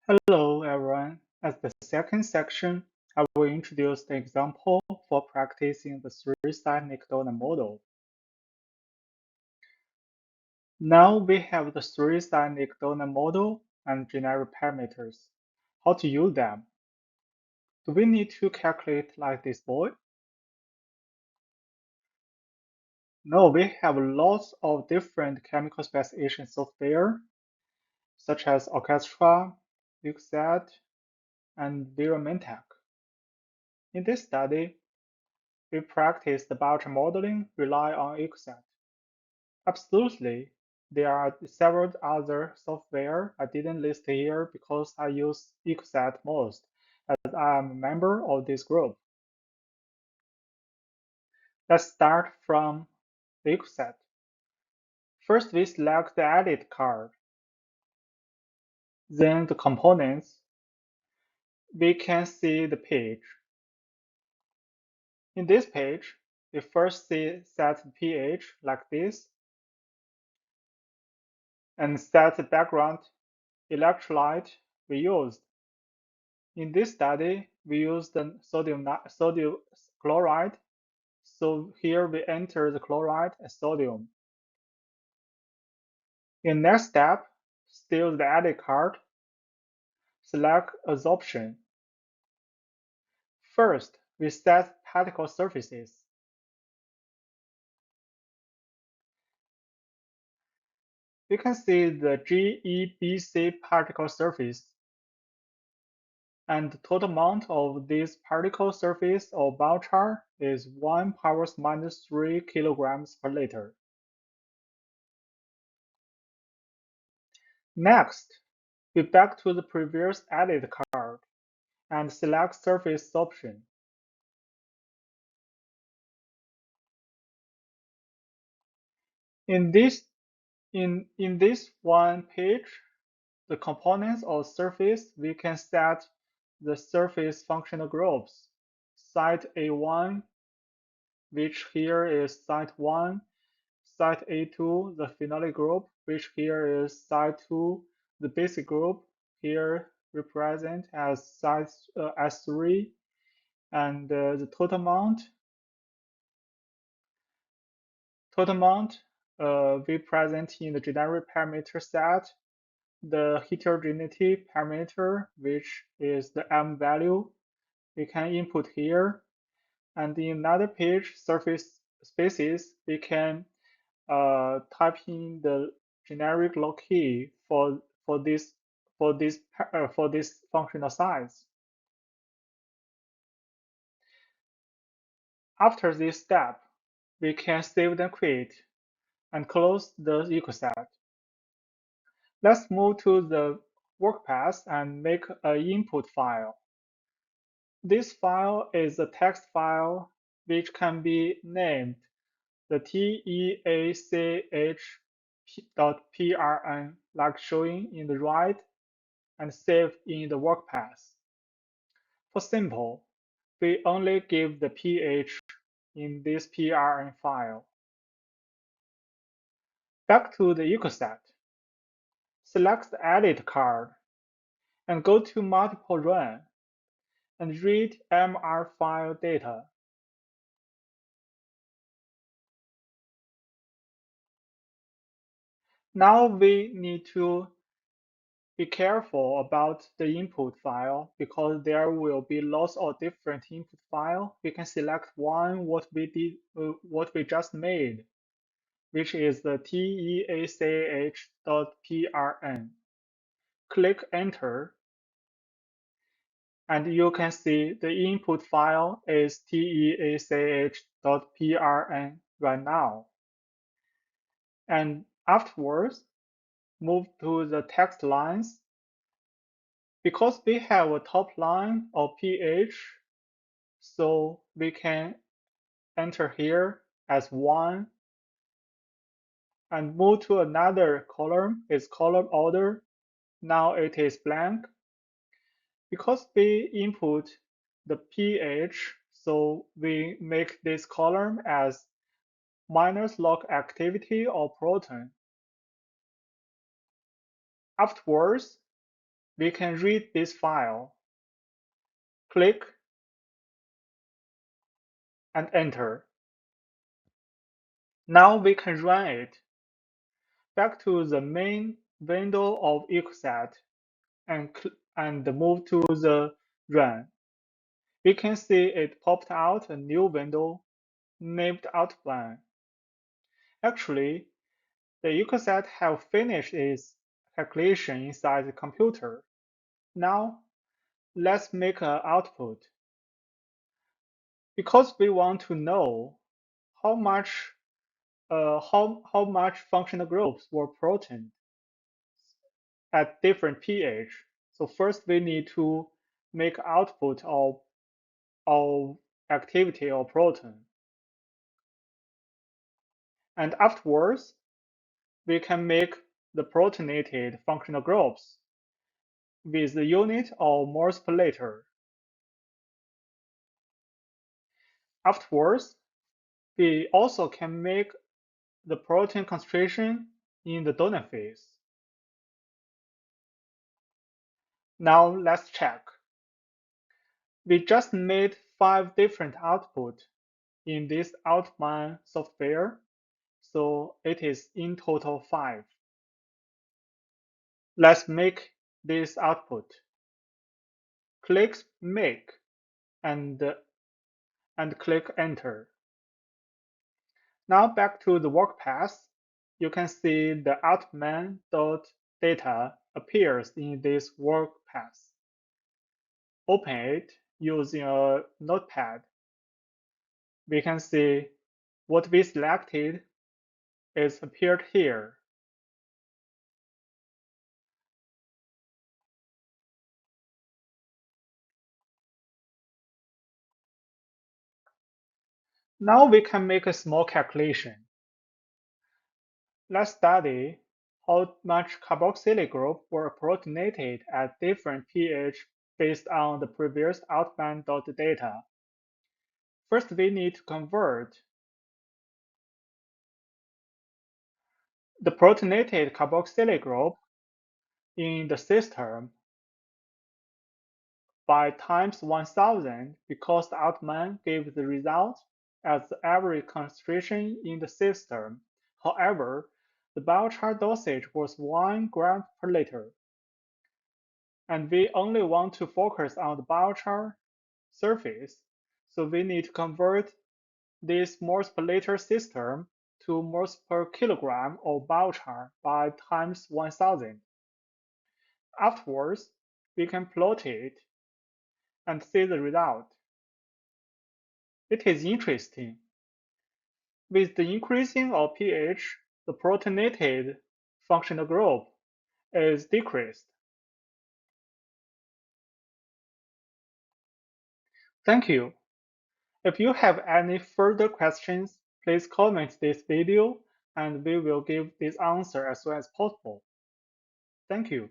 Hello, everyone. As the second section, I will introduce the example for practicing the three-side NICA-Donnan model. Now we have the three-side NICA-Donnan model and generic parameters. How to use them? Do we need to calculate like this boy? No, we have lots of different chemical specification software, such as Orchestra, ECOSAT, and Mentec. In this study, we practice the biochar modeling rely on ECOSAT. Absolutely, there are several other software I didn't list here because I use ECOSAT most, as I am a member of this group. Let's start from the ECOSAT. First, we select the edit card. Then the components. We can see the page. In this page, we first set the pH like this and set the background electrolyte we used. In this study, we used the sodium chloride, so here we enter the chloride and sodium. In next step, still the edit card, select absorption. First, we set particle surfaces. You can see the GEBC particle surface, and the total amount of this particle surface of biochar is 1 × -3 kilograms per liter. Next, we back to the previous edit card and select surface option. In this one page, the components of surface, we can set the surface functional groups. Site A1, which here is site 1, site A2, the phenolic group, which here is site 2, the basic group, here represent as site S3, and the total amount we present in the generic parameter set, the heterogeneity parameter, which is the M value, we can input here. And in another page, surface species, we can type in the generic log key for this functional size. After this step, we can save and quit and close the ECOSAT. Let's move to the workpath and make an input file. This file is a text file which can be named the teach.prn like showing in the right and saved in the workpath. For simple, we only give the pH in this prn file. Back to the ECOSAT. Select the edit card and go to multiple run and read MR file data. Now we need to be careful about the input file because there will be lots of different input file. We can select one what we just made, which is the teach.prn. Click enter, and you can see the input file is teach.prn right now. And afterwards, move to the text lines. Because we have a top line of pH, so we can enter here as 1 and move to another column. It's column order. Now it is blank. Because we input the pH, so we make this column as minus log activity of proton. Afterwards, we can read this file. Click and enter. Now we can run it. Back to the main window of ECOSAT and move to the run. We can see it popped out a new window named Outline. Actually, the ECOSAT have finished its calculation inside the computer. Now, let's make an output. Because we want to know how much how much functional groups were protein at different pH. So first we need to make output of activity of protein. And afterwards, we can make the protonated functional groups with the unit of moles per liter. Afterwards, we also can make the protein concentration in the donor phase. Now let's check. We just made 5 different outputs in this Outline software, so it is in total 5. Let's make this output. Click Make and click Enter. Now back to the work path. You can see the outman.data appears in this work path. Open it using a notepad. We can see what we selected is appeared here. Now we can make a small calculation. Let's study how much carboxylic group were protonated at different pH based on the previous outman.data. First, we need to convert the protonated carboxylic group in the system by times 1000 because the outman gave the result as the average concentration in the system. However, the biochar dosage was 1 gram per liter, and we only want to focus on the biochar surface, so we need to convert this moles per liter system to moles per kilogram of biochar by times 1000. Afterwards, we can plot it and see the result. It is interesting. With the increasing of pH, the protonated functional group is decreased. Thank you. If you have any further questions, please comment this video and we will give this answer as soon as possible. Thank you.